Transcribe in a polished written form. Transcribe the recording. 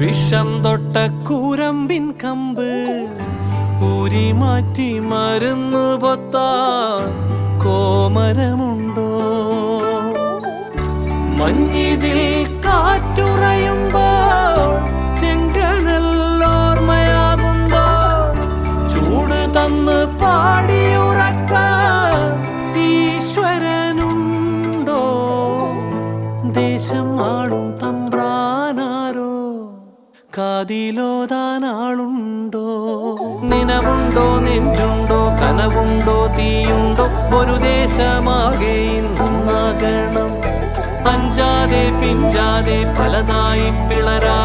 വിഷം തൊട്ട കൂരമ്പിൻ കമ്പ് ഊരി മാറ്റി മരുന്ന് പൊത്താൻ കോമരമുണ്ടോ? മഞ്ഞിതിൽ കാറ്റുറയുമ്പോൾ ചെങ്കനല്ലോർമ്മയാകുമ്പോൾ ചൂട് തന്ന് പാടിയുറക്കാൻ ഈശ്വരനുണ്ടോ? ദേശം ആളും തമ്പ്രാനാരോ കാതിലോതാനാളുണ്ടോ? നിനവുണ്ടോ, നെഞ്ചുണ്ടോ, കനവുണ്ടോ, തീയുണ്ടോ? ഒരു ദേശമാകെ ഇന്നാകണം. അഞ്ചാതെ പിഞ്ചാതെ പലതായി പിളരാ